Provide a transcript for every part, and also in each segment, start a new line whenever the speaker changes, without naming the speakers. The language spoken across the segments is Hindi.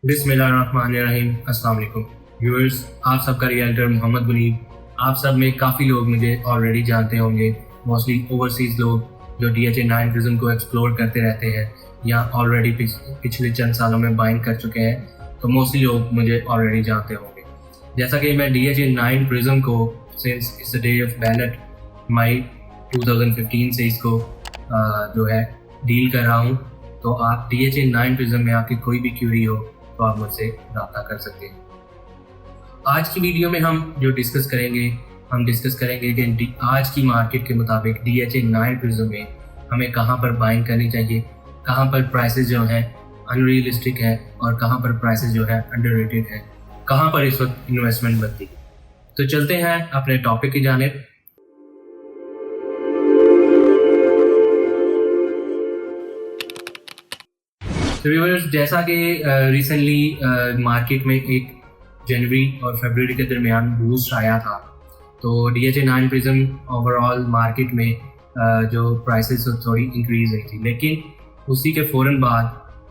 बिस्मिल्लाहिर्रहमानिर्रहीम। अस्सलाम वालेकुम व्यूअर्स, आप सबका रियल्टर मोहम्मद मुनीब। आप सब में काफ़ी लोग मुझे ऑलरेडी जानते होंगे, मोस्टली ओवरसीज़ लोग जो DHA9 प्रिज्म को एक्सप्लोर करते रहते हैं या ऑलरेडी पिछले चंद सालों में बाइंग कर चुके हैं, तो मोस्टली लोग मुझे ऑलरेडी जानते होंगे। जैसा कि मैं DHA9 प्रिज्म को since it's the day of ballot मई 2015 से इसको जो है डील कर रहा हूँ। तो आप DHA9 प्रिज्म में आपकी कोई भी क्यूरी हो तो आप मुझसे रब्ता कर सकते हैं। आज की वीडियो में हम डिस्कस करेंगे कि आज की मार्केट के मुताबिक DHA9 प्रिज्म में हमें कहाँ पर बाइंग करनी चाहिए, कहाँ पर प्राइसेस जो हैं अनरियलिस्टिक है और कहाँ पर प्राइसेस जो है अंडररेटेड है, कहाँ पर इस वक्त इन्वेस्टमेंट बनती है। तो चलते हैं अपने टॉपिक की जानिब। तो व्यूअर्स, जैसा कि रिसेंटली मार्केट में एक जनवरी और फरवरी के दरमियान बूस्ट आया था, तो DHA9 प्रिज्म ओवरऑल मार्केट में जो प्राइसेस थोड़ी इंक्रीज हुई थी, लेकिन उसी के फ़ौरन बाद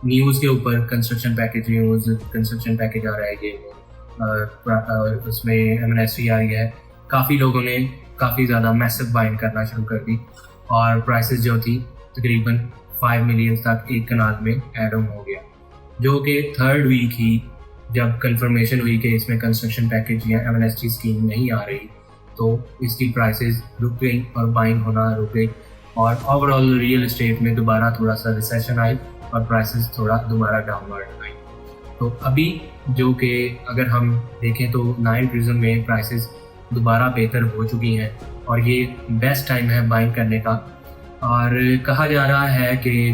न्यूज़ के ऊपर कंस्ट्रक्शन पैकेज आ रहा है, ये उसमें एमनेस्टी आ रही है। काफ़ी लोगों ने काफ़ी ज़्यादा मैसिव बाइंग करना शुरू कर दी और प्राइसेस जो थी तकरीबन 5 मिलियन तक एक कनाल में ऐड ऑन हो गया, जो कि थर्ड वीक ही जब कंफर्मेशन हुई कि इसमें कंस्ट्रक्शन पैकेज या एमनेस्टी स्कीम नहीं आ रही, तो इसकी प्राइसेस रुक गई और बाइंग होना रुक गई और ओवरऑल रियल एस्टेट में दोबारा थोड़ा सा रिसेशन आई और प्राइसेस थोड़ा दोबारा डाउनवर्ड आई। तो अभी जो कि अगर हम देखें तो 9 प्रिज्म में प्राइसेस दोबारा बेहतर हो चुकी हैं और ये बेस्ट टाइम है बाइंग करने का। और कहा जा रहा है कि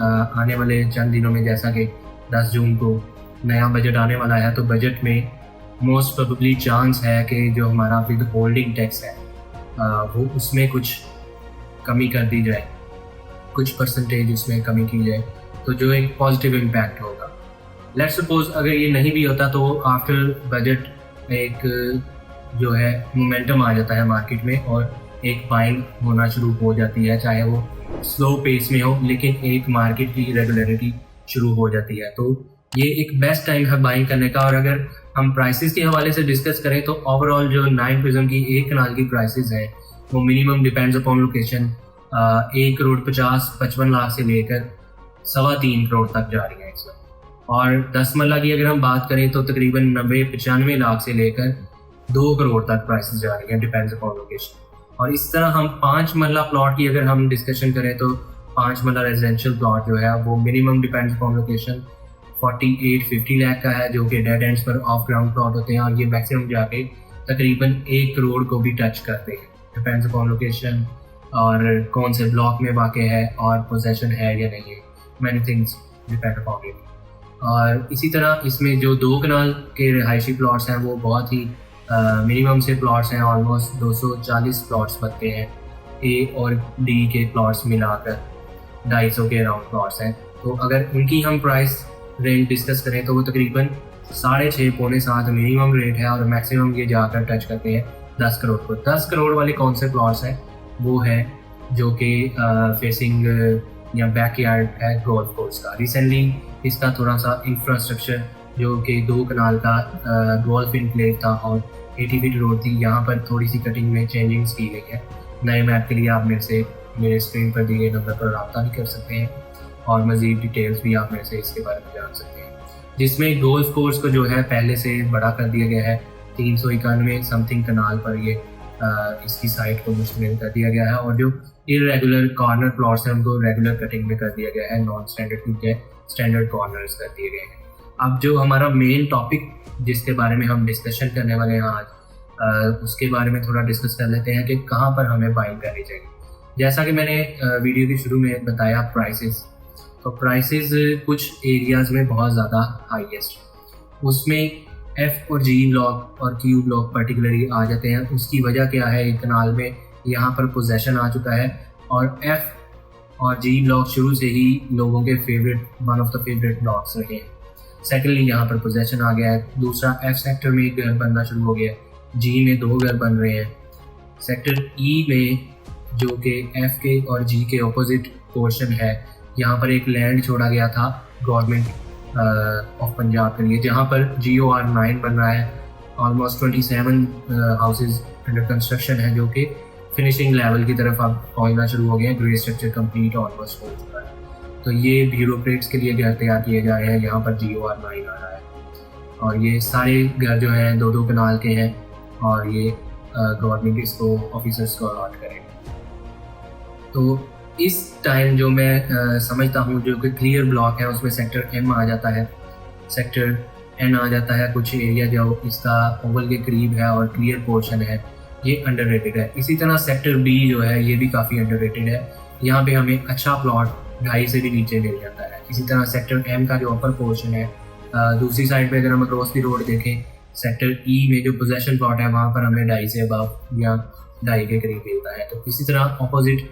आने वाले चंद दिनों में, जैसा कि 10 जून को नया बजट आने वाला है, तो बजट में मोस्ट प्रोबेबली चांस है कि जो हमारा विद होल्डिंग टैक्स है वो उसमें कुछ कमी कर दी जाए, कुछ परसेंटेज उसमें कमी की जाए, तो जो एक पॉजिटिव इम्पैक्ट होगा। लेट्स सपोज अगर ये नहीं भी होता तो आफ्टर बजट एक जो है मोमेंटम आ जाता है मार्केट में और एक बाइंग होना शुरू हो जाती है, चाहे वो स्लो पेस में हो, लेकिन एक मार्केट की रेगुलरिटी शुरू हो जाती है। तो ये एक बेस्ट टाइम है बाइंग करने का। और अगर हम प्राइसेस के हवाले से डिस्कस करें तो ओवरऑल जो 9 प्रिज्म की एक कनाल की प्राइसेस हैं वो minimum depends upon location 1,50,55 lakh से लेकर 3.25 करोड़ तक जा रही है इस वक्त। और 10 मरला की अगर हम बात करें तो तकरीबन 90-95 लाख से लेकर 2 करोड़ तक प्राइसेस जा रही हैं, डिपेंड्स अपॉन लोकेशन। और इस तरह हम 5 मरला प्लॉट की अगर हम डिस्कशन करें तो 5 मरला रेजिडेंशियल प्लॉट जो है वो minimum depends upon location 48-50 lakh का है, जो कि डेड एंड्स पर ऑफ ग्राउंड प्लॉट होते हैं और ये मैक्सिमम जाके तकरीबन 1 करोड़ को भी टच करते हैं, डिपेंड्स अपॉन लोकेशन और कौन से ब्लॉक में वाक़ है और पोजेशन है या नहीं है, many things depend upon it. और इसी तरह इसमें जो 2 कनाल के रिहायशी प्लॉट्स हैं वो बहुत ही मिनिमम से प्लॉट्स हैं, ऑलमोस्ट 240 प्लॉट्स बनते हैं। ए और डी के प्लॉट्स मिलाकर 250 के अराउंड प्लॉट्स हैं। तो अगर उनकी हम प्राइस रेंज डिस्कस करें तो वो तकरीबन 6.5-7 मिनिमम रेट है और मैक्सिमम ये जाकर टच करते हैं 10 करोड़ को। 10 करोड़ वाले कौन से प्लॉट्स हैं वो है जो कि फेसिंग या बैकयार्ड है गोल्फ कोर्स का। रिसेंटली इसका थोड़ा सा इंफ्रास्ट्रक्चर जो कि 2 कनाल का गोल्फ इनक्लेव था और 80 फीट रोड थी, यहाँ पर थोड़ी सी कटिंग में चेंजिंग्स की गई है। नए मैप के लिए आप मेरे स्क्रीन पर दिए नंबर पर रब्ता भी कर सकते हैं और मज़ीद डिटेल्स भी आप मेरे से इसके बारे में जान सकते हैं, जिसमें गोल्फ कोर्स को जो है पहले से बड़ा कर दिया गया है। 391 समथिंग कनाल पर ये इसकी साइट को मुश्तमिल कर दिया गया है और जो इरेगुलर कॉर्नर प्लॉट्स हैं उनको रेगुलर कटिंग में कर दिया गया है, नॉन स्टैंडर्ड की जगह स्टैंडर्ड कॉर्नर्स कर दिए गए हैं। अब जो हमारा मेन टॉपिक जिसके बारे में हम डिस्कशन करने वाले हैं आज, उसके बारे में थोड़ा डिस्कस कर लेते हैं कि कहाँ पर हमें बाइंग करनी चाहिए। जैसा कि मैंने वीडियो के शुरू में बताया प्राइसेस, तो प्राइसेस कुछ एरियाज़ में बहुत ज़्यादा हाईएस्ट, उसमें एफ़ और जी ब्लॉक और क्यू ब्लॉक पर्टिकुलरली आ जाते हैं। उसकी वजह क्या है, एक कनाल में यहाँ पर पोजेशन आ चुका है और एफ़ और जी ब्लॉक शुरू से ही लोगों के one of the favourite blocks रहे हैं। सेकेंडली यहाँ पर पोजेशन आ गया है। दूसरा एफ सेक्टर में एक घर बनना शुरू हो गया है, जी में 2 घर बन रहे हैं। सेक्टर ई में जो कि एफ के और जी के ऑपोजिट पोर्शन है, यहाँ पर एक लैंड छोड़ा गया था गवर्नमेंट ऑफ पंजाब के लिए, जहाँ पर GOR9 बन रहा है। ऑलमोस्ट 27 हाउसेज अंडर कंस्ट्रक्शन है, जो कि फिनिशिंग लेवल की तरफ अब पहुँचना शुरू हो गए हैं। ग्रे स्ट्रक्चर कंप्लीट ऑलमोस्ट हो चुका है। तो ये ब्यूरोक्रेट्स के लिए घर तैयार किए जा रहे हैं, यहाँ पर GOR9 आ रहा है। और ये सारे घर जो हैं 2-2 कनाल के हैं, और ये गवर्नमेंट इसको ऑफिसर्स को अलॉट करेगा। तो इस टाइम जो मैं समझता हूँ जो कि क्लियर ब्लॉक है, उसमें सेक्टर M आ जाता है, सेक्टर N आ जाता है। कुछ एरिया जो इसका ओवल के करीब है और क्लियर पोर्शन है, ये अंडररेटेड है। इसी तरह सेक्टर B जो है, ये भी काफ़ी अंडररेटेड है। यहाँ पे हमें अच्छा प्लॉट 2.5 से भी नीचे मिल जाता है। इसी तरह सेक्टर M का जो अपर पोर्शन है, दूसरी साइड पे अगर हम अक्रॉस दी रोड देखें, सेक्टर E में जो पोजेशन प्लॉट है, वहाँ पर हमें 2.5 से अबव या 2.5 के करीब मिलता है। तो इसी तरह opposite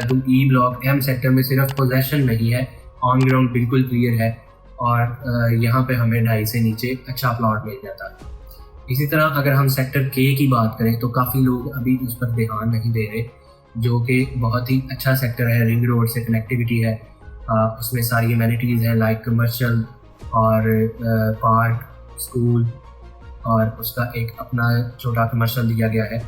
to E block M sector में सिर्फ पोजेशन नहीं है, ऑन ग्राउंड बिल्कुल क्लियर है, और यहाँ पे हमें 2.5 से नीचे अच्छा प्लॉट मिल जाता है। इसी तरह अगर हम सेक्टर K की बात करें, तो काफ़ी लोग अभी उस पर ध्यान नहीं दे रहे, जो कि बहुत ही अच्छा सेक्टर है। रिंग रोड से कनेक्टिविटी है, उसमें सारी एमिनिटीज़ हैं लाइक कमर्शियल और पार्क, स्कूल, और उसका एक अपना छोटा कमर्शियल दिया गया है,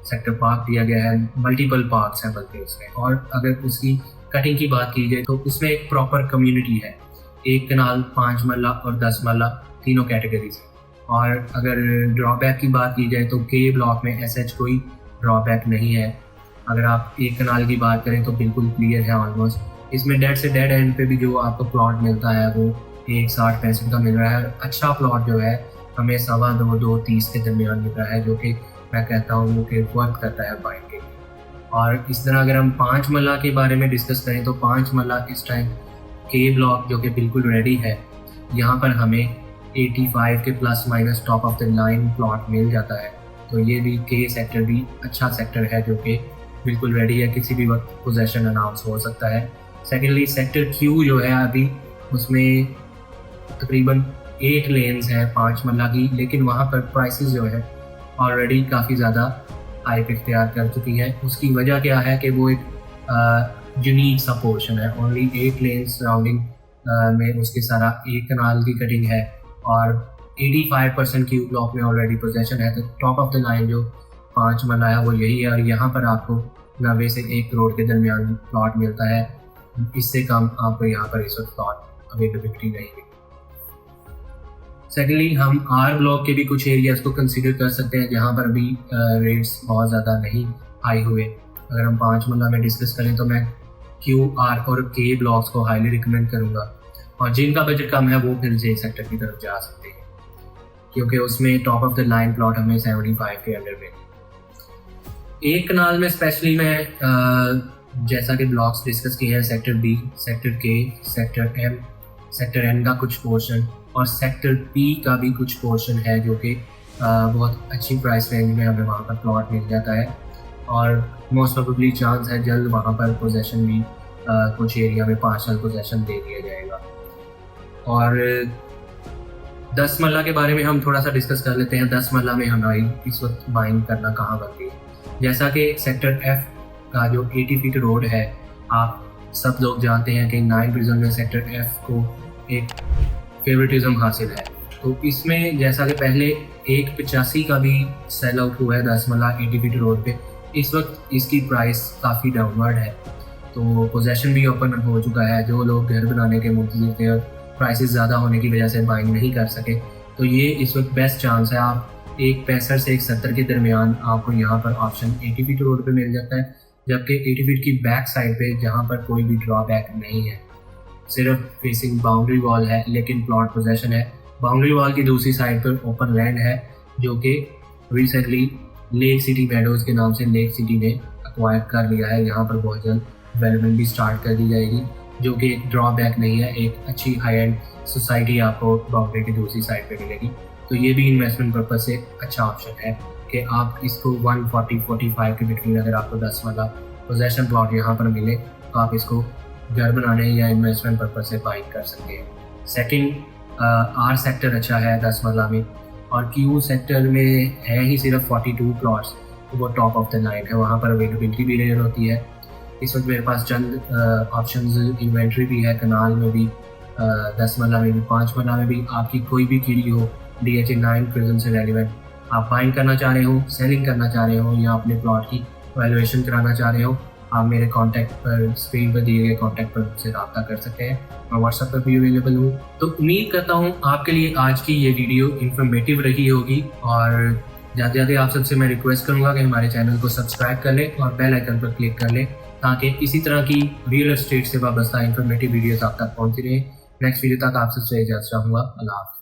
सेक्टर पार्क दिया गया है, मल्टीपल पार्क्स हैं बल्कि उसमें। और अगर उसकी कटिंग की बात की जाए तो उसमें एक प्रॉपर कम्युनिटी है, 1 कनाल, 5 मरला और 10 मरला, तीनों कैटेगरीज हैं। और अगर ड्रॉबैक की बात की जाए तो K ब्लॉक में ऐसा कोई ड्रॉबैक नहीं है। अगर आप 1 कनाल की बात करें तो बिल्कुल क्लियर है ऑलमोस्ट। इसमें डेड से डेड एंड पे भी जो आपको प्लॉट मिलता है वो 1.60-65 का मिल रहा है। और अच्छा प्लॉट जो है हमें 2.25-2.30 के दरमियान मिल रहा है, जो कि मैं कहता हूँ कि वर्क करता है बाइंग के लिए। और इस तरह अगर हम 5 मरला के बारे में डिस्कस करें तो 5 मरला इस टाइम K ब्लॉक जो कि बिल्कुल रेडी है, यहाँ पर हमें 85 के plus minus top of the line plot मिल जाता है। तो ये भी K सेक्टर भी अच्छा सेक्टर है, जो कि बिल्कुल रेडी है, किसी भी वक्त पोजेशन अनाउंस हो सकता है। सेकेंडली सेक्टर Q जो है अभी, उसमें तकरीबन 8 लेन्स हैं 5 मरला की, लेकिन वहाँ पर प्राइसेस जो है ऑलरेडी काफ़ी ज़्यादा हाइप इख्तियार कर चुकी है। उसकी वजह क्या है कि वो एक यूनिक सा पोर्शन है, ओनली 8 लेन्स सराउंडिंग में उसके सारा 1 कनाल की कटिंग है, और 85% Q ब्लॉक में ऑलरेडी पोजेशन है। तो टॉप ऑफ द लाइन जो 5 मरला है वो यही है, और यहाँ पर आपको 90 से 1 करोड़ के दरमियान प्लॉट मिलता है। इससे कम आपको यहाँ पर इस वक्त प्लॉट अवेलेबिलिटी नहीं मिली। सेकेंडली हम R ब्लॉक के भी कुछ एरियाज को कंसीडर कर सकते हैं, जहाँ पर अभी रेट्स बहुत ज़्यादा नहीं हाई हुए। अगर हम 5 मरला में डिस्कस करें तो मैं Q, R और K ब्लॉक्स को हाईली रिकमेंड करूँगा, और जिनका बजट कम है वो फिर J सेक्टर की तरफ जा सकते हैं, क्योंकि उसमें top of the line plot हमें 75 के अंडर में। 1 कनाल में स्पेशली मैं जैसा कि ब्लॉक्स डिस्कस किए हैं, sector B, sector K, sector M, sector N का कुछ पोर्शन और सेक्टर P का भी कुछ पोर्शन है, जो कि बहुत अच्छी प्राइस रेंज में हमें वहाँ पर प्लॉट मिल जाता है, और मोस्ट प्रोबेबली चांस है जल्द वहाँ पर पोजेशन भी कुछ एरिया में पार्शल पोजेशन दे दिया जाएगा। और 10 मरला के बारे में हम थोड़ा सा डिस्कस कर लेते हैं। 10 मरला में हमारी इस वक्त बाइंग करना कहाँ बनती है। जैसा कि सेक्टर F का जो 80 फीट रोड है, आप सब लोग जानते हैं कि 9 प्रिजन में सेक्टर F को एक फेवरेटिज्म हासिल है। तो इसमें जैसा कि पहले 1.85 का भी सेल आउट हुआ है 10 मरला 80 फीट रोड पे, इस वक्त इसकी प्राइस काफ़ी डाउनवर्ड है। तो पोजेशन भी ओपन हो चुका है। जो लोग घर बनाने के मुंतज़िर थे और प्राइसेस ज़्यादा होने की वजह से बाइंग नहीं कर सके, तो ये इस वक्त बेस्ट चांस है। आप 1.65 से 1.70 के दरमियान आपको यहाँ पर ऑप्शन 80 फीट रोड पे मिल जाता है, जबकि 80 फीट की बैक साइड पे जहाँ पर कोई भी ड्रॉबैक नहीं है, सिर्फ फेसिंग बाउंड्री वॉल है, लेकिन प्लॉट पोजेशन है। बाउंड्री वॉल की दूसरी साइड पर ओपन लैंड है, जो कि रिसेंटली लेक सिटी मेडोज़ के नाम से लेक सिटी ने एक्वायर कर लिया है। यहाँ पर बहुत जल्द डेवलपमेंट भी स्टार्ट कर दी जाएगी, जो कि एक ड्रॉबैक नहीं है। एक अच्छी हाई एंड सोसाइटी आपको बाउंड्री की दूसरी साइड पे मिलेगी। तो ये भी इन्वेस्टमेंट पर्पज से अच्छा ऑप्शन है कि आप इसको 140-45 के बिटवीन अगर आपको 10 वाला पोजेशन प्लॉट यहाँ पर मिले, तो आप इसको घर बनाने या इन्वेस्टमेंट पर्पज से बाइंग कर सकते हैं। सेकंड, R सेक्टर अच्छा है 10 मरला में, और Q सेक्टर में है ही सिर्फ 42 प्लॉट्स, तो वो टॉप ऑफ द लाइन है। वहाँ पर अवेलेबिलिटी भी रेयर होती है। इस वक्त मेरे पास चंद ऑप्शंस इन्वेंट्री भी है कनाल में भी, 10 मरला में भी, 5 मरला में भी आपकी कोई भी कीड़ी हो DHA 9 प्रिज्म से रेलिवेंट, आप बाइंग करना चाह रहे हो, सेलिंग करना चाह रहे हो या अपने प्लॉट की वैल्यूएशन कराना चाह रहे हो, आप मेरे कॉन्टैक्ट पर, स्क्रीन पर दिए गए कॉन्टैक्ट पर मुझसे रब्ता कर सकते हैं। मैं व्हाट्सएप पर भी अवेलेबल हूँ। तो उम्मीद करता हूँ आपके लिए आज की ये वीडियो इन्फॉर्मेटिव रही होगी, और ज़्यादा से ज़्यादा आप सबसे मैं रिक्वेस्ट करूँगा कि हमारे चैनल को सब्सक्राइब कर लें और बेल आइकन पर क्लिक कर लें, ताकि इसी तरह की रियल एस्टेट से वाबस्ता इन्फॉर्मेटिव वीडियोस आप तक पहुँचती रहें। नेक्स्ट वीडियो तक आप सबसे इजाज़त चाहूँगा। अल्लाह हाफ़िज़।